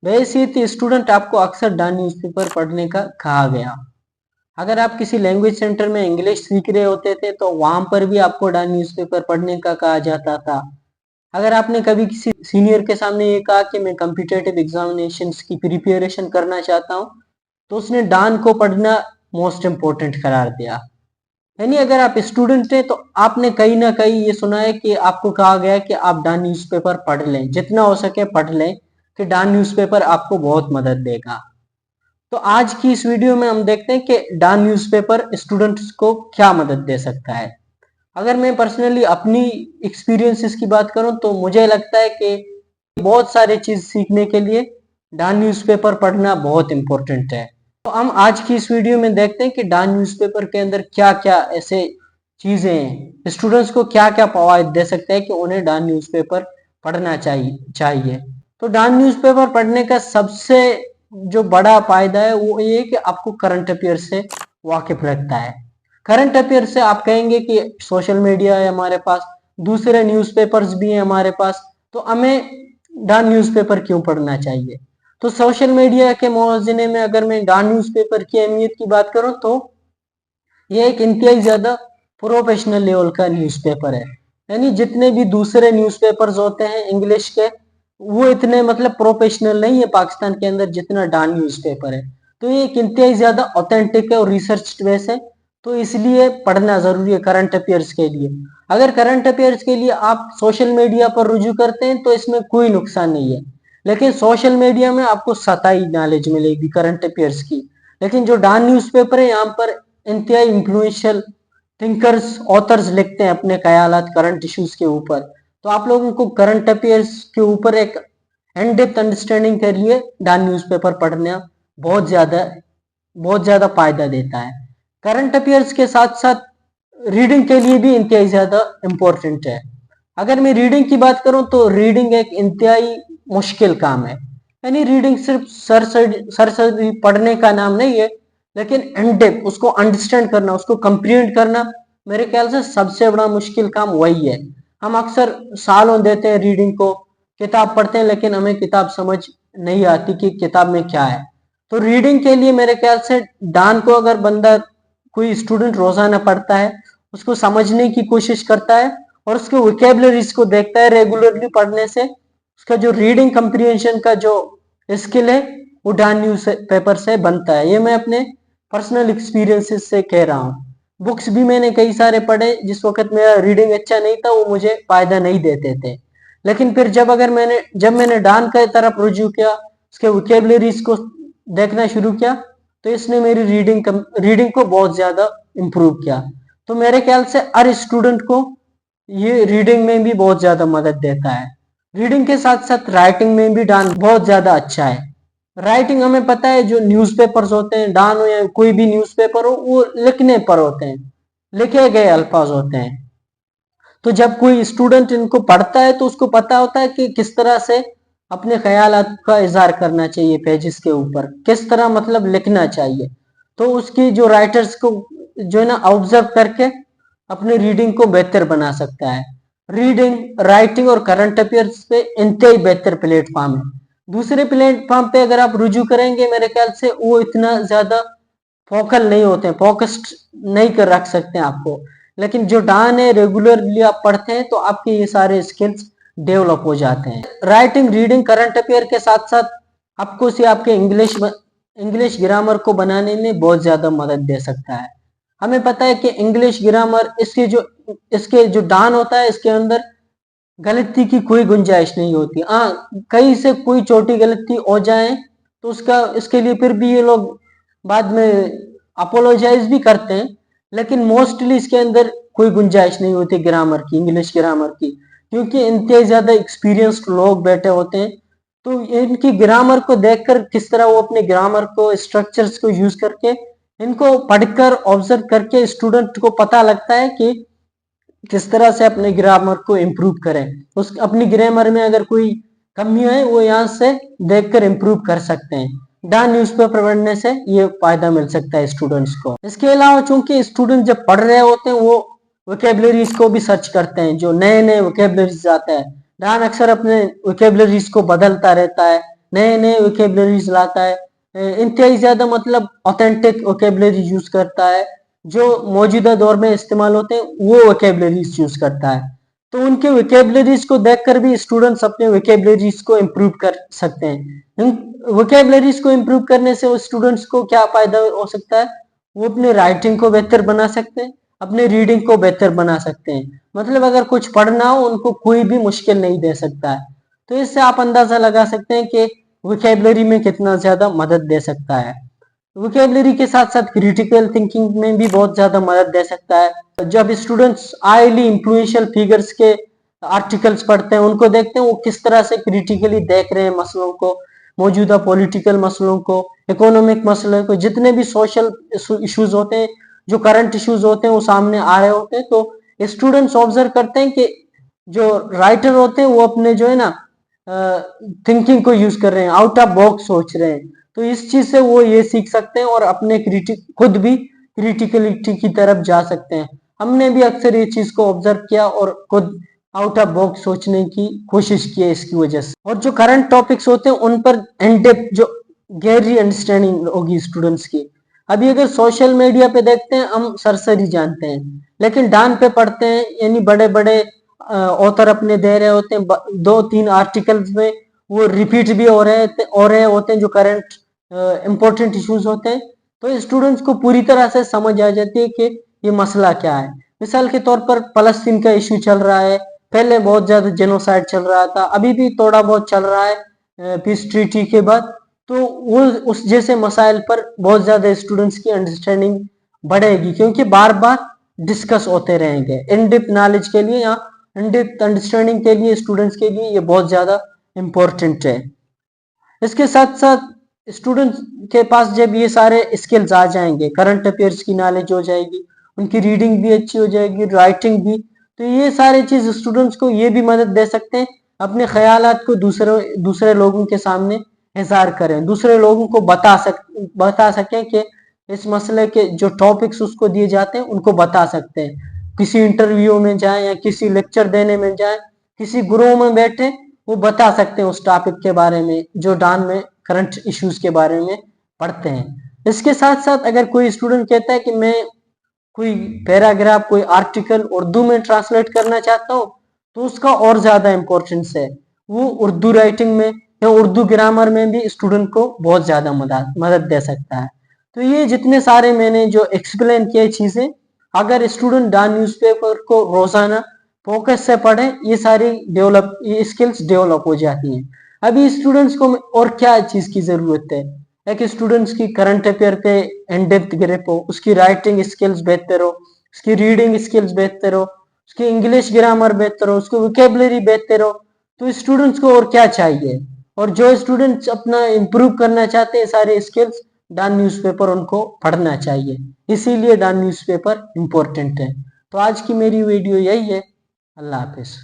वैसे ही स्टूडेंट आपको अक्सर डॉन न्यूज़पेपर पढ़ने का कहा गया। अगर आप किसी लैंग्वेज सेंटर में इंग्लिश सीख रहे होते थे तो वहां पर भी आपको डॉन न्यूज़पेपर पढ़ने का कहा जाता था। अगर आपने कभी किसी सीनियर के सामने ये कहा कि मैं कम्पिटिटिव एग्जामिनेशंस की प्रिपरेशन करना चाहता हूँ, तो उसने डॉन को पढ़ना मोस्ट इम्पोर्टेंट करार दिया। यानी अगर आप स्टूडेंट हैं तो आपने कहीं ना कहीं ये सुना है कि आपको कहा गया है कि आप डॉन न्यूज़पेपर पढ़ लें, जितना हो सके पढ़ लें, कि डॉन न्यूज़पेपर आपको बहुत मदद देगा। तो आज की इस वीडियो में हम देखते हैं कि डॉन न्यूज़पेपर स्टूडेंट्स को क्या मदद दे सकता है। अगर मैं पर्सनली अपनी एक्सपीरियंसेस की बात करूं तो मुझे लगता है कि बहुत सारी चीज सीखने के लिए डॉन न्यूज़पेपर पढ़ना बहुत इंपॉर्टेंट है। तो हम आज की इस वीडियो में देखते हैं कि डॉन न्यूज़पेपर के अंदर क्या क्या ऐसे चीजें हैं, स्टूडेंट्स को क्या क्या फवायद दे सकते हैं कि उन्हें डॉन न्यूज़पेपर पढ़ना चाहिए। तो डॉन न्यूज़पेपर पढ़ने का सबसे जो बड़ा फायदा है वो ये कि आपको करंट अफेयर से वाकिफ रखता है। करंट अफेयर से आप कहेंगे कि सोशल मीडिया है हमारे पास, दूसरे न्यूज़पेपर्स भी हैं हमारे पास, तो हमें डॉन न्यूज़पेपर क्यों पढ़ना चाहिए। तो सोशल मीडिया के मौजूद में अगर मैं डॉन न्यूज़पेपर की अहमियत की बात करूं तो ये एक इंतहाई ज्यादा प्रोफेशनल लेवल का न्यूज़पेपर है। यानी जितने भी दूसरे न्यूज़पेपर्स होते हैं इंग्लिश के, वो इतने मतलब प्रोफेशनल नहीं है पाकिस्तान के अंदर जितना डॉन न्यूज़पेपर है। तो ये एक इंतहाई ज्यादा ऑथेंटिक है और रिसर्च बेस है, तो इसलिए पढ़ना जरूरी है करंट अफेयर्स के लिए। अगर करंट अफेयर्स के लिए आप सोशल मीडिया पर रुजू करते हैं तो इसमें कोई नुकसान नहीं है, लेकिन सोशल मीडिया में आपको सतही नॉलेज मिलेगी करंट अफेयर्स की। लेकिन जो डॉन न्यूज़पेपर है यहाँ पर इंतहाई इन्फ्लुएंशियल थिंकर्स ऑथर्स लिखते हैं अपने ख्यालात करंट इश्यूज के ऊपर। तो आप लोगों को करंट अफेयर्स के ऊपर एक इन डेप्थ अंडरस्टैंडिंग के लिए डॉन न्यूज़पेपर पढ़ना बहुत ज्यादा बहुत ज्यादा फायदा देता है। करंट अफेयर्स के साथ साथ रीडिंग के लिए भी इंतहाई ज्यादा इम्पोर्टेंट है। अगर मैं रीडिंग की बात करूं तो रीडिंग एक इंतहाई मुश्किल काम है। यानी रीडिंग सिर्फ सर पढ़ने का नाम नहीं है, लेकिन इन डेप्थ उसको अंडरस्टैंड करना, उसको कंप्रीहेंड करना, मेरे ख्याल से सबसे बड़ा मुश्किल काम वही है। हम अक्सर सालों देते हैं रीडिंग को, किताब पढ़ते हैं, लेकिन हमें किताब समझ नहीं आती कि किताब में क्या है। तो रीडिंग के लिए मेरे ख्याल से डॉन को अगर बंदा कोई स्टूडेंट रोजाना पढ़ता है, उसको समझने की कोशिश करता है और उसके वोकेबलरीज को देखता है रेगुलरली पढ़ने से, उसका जो रीडिंग कंप्रीहेंशन का जो स्किल है वो डॉन न्यूज पेपर से बनता है। ये मैं अपने पर्सनल एक्सपीरियंसेस से कह रहा हूँ। बुक्स भी मैंने कई सारे पढ़े, जिस वक्त मेरा रीडिंग अच्छा नहीं था वो मुझे फायदा नहीं देते थे, लेकिन फिर जब मैंने डॉन की तरफ रुजू किया, उसके वोकेबलरीज को देखना शुरू किया, तो इसने मेरी रीडिंग को बहुत ज्यादा इम्प्रूव किया। तो मेरे ख्याल से हर स्टूडेंट को ये रीडिंग में भी बहुत ज्यादा मदद देता है। रीडिंग के साथ साथ राइटिंग में भी डॉन बहुत ज्यादा अच्छा है। राइटिंग हमें पता है जो न्यूज़पेपर्स होते हैं, डॉन हो या कोई भी न्यूज़पेपर हो, वो लिखने पर होते हैं, लिखे गए अल्फाज होते हैं। तो जब कोई स्टूडेंट इनको पढ़ता है तो उसको पता होता है कि किस तरह से अपने ख्यालात का इजहार करना चाहिए पेजेस के ऊपर, किस तरह मतलब लिखना चाहिए। तो उसकी जो राइटर्स को जो है ना ऑब्जर्व करके अपने रीडिंग को बेहतर बना सकता है। रीडिंग, राइटिंग और करंट अफेयर्स पे इंतहाई बेहतर प्लेटफॉर्म है। दूसरे प्लेटफॉर्म पे अगर आप रुजू करेंगे मेरे ख्याल से वो इतना ज्यादा फोकल नहीं होते हैं, फोकस्ड नहीं कर रख सकते हैं आपको। लेकिन जो डॉन है रेगुलरली आप पढ़ते हैं तो आपके ये सारे स्किल्स डेवलप हो जाते हैं। राइटिंग, रीडिंग, करंट अफेयर के साथ साथ आपको से आपके इंग्लिश ग्रामर को बनाने में बहुत ज्यादा मदद दे सकता है। हमें पता है कि इंग्लिश ग्रामर इसके जो डॉन होता है इसके अंदर गलती की कोई गुंजाइश नहीं होती। हाँ, कहीं से कोई छोटी गलती हो जाए तो उसका इसके लिए फिर भी ये लोग बाद में अपोलोजाइज भी करते हैं, लेकिन मोस्टली इसके अंदर कोई गुंजाइश नहीं होती ग्रामर की, इंग्लिश ग्रामर की, क्योंकि इनके ज्यादा एक्सपीरियंस्ड लोग बैठे होते हैं। तो इनकी ग्रामर को देखकर किस तरह वो अपने ग्रामर को, स्ट्रक्चर्स को यूज करके, इनको पढ़कर ऑब्जर्व करके स्टूडेंट को पता लगता है कि किस तरह से अपने ग्रामर को इम्प्रूव करें। उस अपनी ग्रामर में अगर कोई कमी है वो यहाँ से देखकर इम्प्रूव कर सकते हैं। डॉन न्यूज़पेपर पढ़ने से ये फायदा मिल सकता है स्टूडेंट्स को। इसके अलावा चूंकि स्टूडेंट जब पढ़ रहे होते हैं वो वोकेबलरीज को भी सर्च करते हैं, जो नए नए वोकेबलरीज आते हैं। डॉन अक्सर अपने वोकेबलरीज को बदलता रहता है, नए नए वोकेबलरीज लाता है, इंतहाई ज़्यादा मतलब ऑथेंटिक वोकेबलरी यूज़ करता है, जो मौजूदा दौर में इस्तेमाल होते हैं वो वोकेबलरीज यूज़ करता है। तो उनके वोकेबलरीज को देखकर भी स्टूडेंट्स अपने वोकेबलरीज को इम्प्रूव कर सकते हैं। वोकेबलरीज को इम्प्रूव करने से उस स्टूडेंट्स को क्या फायदा हो सकता है, वो अपने राइटिंग को बेहतर बना सकते हैं, अपने रीडिंग को बेहतर बना सकते हैं। मतलब अगर कुछ पढ़ना हो उनको कोई भी मुश्किल नहीं दे सकता है। तो इससे आप अंदाजा लगा सकते हैं कि वोकेबलरी में कितना ज्यादा मदद दे सकता है। वोकेबलरी के साथ साथ क्रिटिकल थिंकिंग में भी बहुत ज्यादा मदद दे सकता है। जब स्टूडेंट्स हाईली इंफ्लुएंशियल फिगर्स के आर्टिकल्स पढ़ते हैं, उनको देखते हैं वो किस तरह से क्रिटिकली देख रहे हैं मसलों को, मौजूदा पॉलिटिकल मसलों को, इकोनॉमिक मसलों को, जितने भी सोशल इश्यूज होते हैं, जो करंट इश्यूज होते हैं वो सामने आ रहे होते हैं। तो स्टूडेंट्स ऑब्जर्व करते हैं कि जो राइटर होते हैं वो अपने जो है ना थिंकिंग को यूज कर रहे हैं, आउट ऑफ बॉक्स सोच रहे हैं। तो इस चीज से वो ये सीख सकते हैं और अपने खुद भी क्रिटिकलिटी की तरफ जा सकते हैं। हमने भी अक्सर ये चीज को ऑब्जर्व किया और खुद आउट ऑफ बॉक्स सोचने की कोशिश की है इसकी वजह से। और जो करंट टॉपिक्स होते हैं उन पर इन डेप्थ जो गहरी अंडरस्टैंडिंग होगी स्टूडेंट्स की। अभी अगर सोशल मीडिया पे देखते हैं हम सरसरी जानते हैं, लेकिन डान पे पढ़ते हैं यानी बड़े बड़े ऑथर अपने दे रहे होते हैं, 2-3 आर्टिकल्स में वो रिपीट भी हो रहे होते हैं जो करंट इंपॉर्टेंट इश्यूज होते हैं। तो स्टूडेंट्स को पूरी तरह से समझ आ जाती है कि ये मसला क्या है। मिसाल के तौर पर फलस्तीन का इशू चल रहा है, पहले बहुत ज्यादा जेनोसाइड चल रहा था, अभी भी थोड़ा बहुत चल रहा है पीस ट्रीटी के बाद। तो वो उस जैसे मसाइल पर बहुत ज्यादा स्टूडेंट्स की अंडरस्टैंडिंग बढ़ेगी, क्योंकि बार बार डिस्कस होते रहेंगे। इन डेप्थ नॉलेज के लिए या इन डेप्थ अंडरस्टैंडिंग के लिए स्टूडेंट्स के लिए ये बहुत ज्यादा इम्पोर्टेंट है। इसके साथ साथ स्टूडेंट्स के पास जब ये सारे स्किल्स आ जाएंगे, करंट अफेयर्स की नॉलेज हो जाएगी, उनकी रीडिंग भी अच्छी हो जाएगी, राइटिंग भी, तो ये सारे चीज स्टूडेंट्स को ये भी मदद दे सकते हैं अपने ख्यालात को दूसरे दूसरे लोगों के सामने इजहार करें, दूसरे लोगों को बता सकें कि इस मसले के जो टॉपिक्स उसको दिए जाते हैं उनको बता सकते हैं। किसी इंटरव्यू में जाए या किसी लेक्चर देने में जाए, किसी ग्रुप में बैठे, वो बता सकते हैं उस टॉपिक के बारे में जो डान में करंट इश्यूज के बारे में पढ़ते हैं। इसके साथ साथ अगर कोई स्टूडेंट कहता है कि मैं कोई पैराग्राफ, कोई आर्टिकल उर्दू में ट्रांसलेट करना चाहता हूँ, तो उसका और ज्यादा इम्पोर्टेंस है। वो उर्दू राइटिंग में या उर्दू ग्रामर में भी स्टूडेंट को बहुत ज्यादा मदद दे सकता है। तो ये जितने सारे मैंने जो एक्सप्लेन किए चीजें, अगर स्टूडेंट डान न्यूज़पेपर को रोजाना फोकस से पढ़े, ये स्किल्स डेवलप हो जाती हैं। अभी स्टूडेंट्स को और क्या चीज की जरूरत है, एक स्टूडेंट्स की करंट अफेयर पे इन डेप्थ ग्रिप हो, उसकी राइटिंग स्किल्स बेहतर हो, उसकी रीडिंग स्किल्स बेहतर हो, उसकी इंग्लिश ग्रामर बेहतर हो, उसकी वोकेबलरी बेहतर हो। तो स्टूडेंट्स को और क्या चाहिए। और जो स्टूडेंट्स अपना इम्प्रूव करना चाहते हैं सारे स्किल्स, डान न्यूज़पेपर उनको पढ़ना चाहिए। इसीलिए डान न्यूज़पेपर इम्पोर्टेंट है। तो आज की मेरी वीडियो यही है। अल्लाह हाफिज।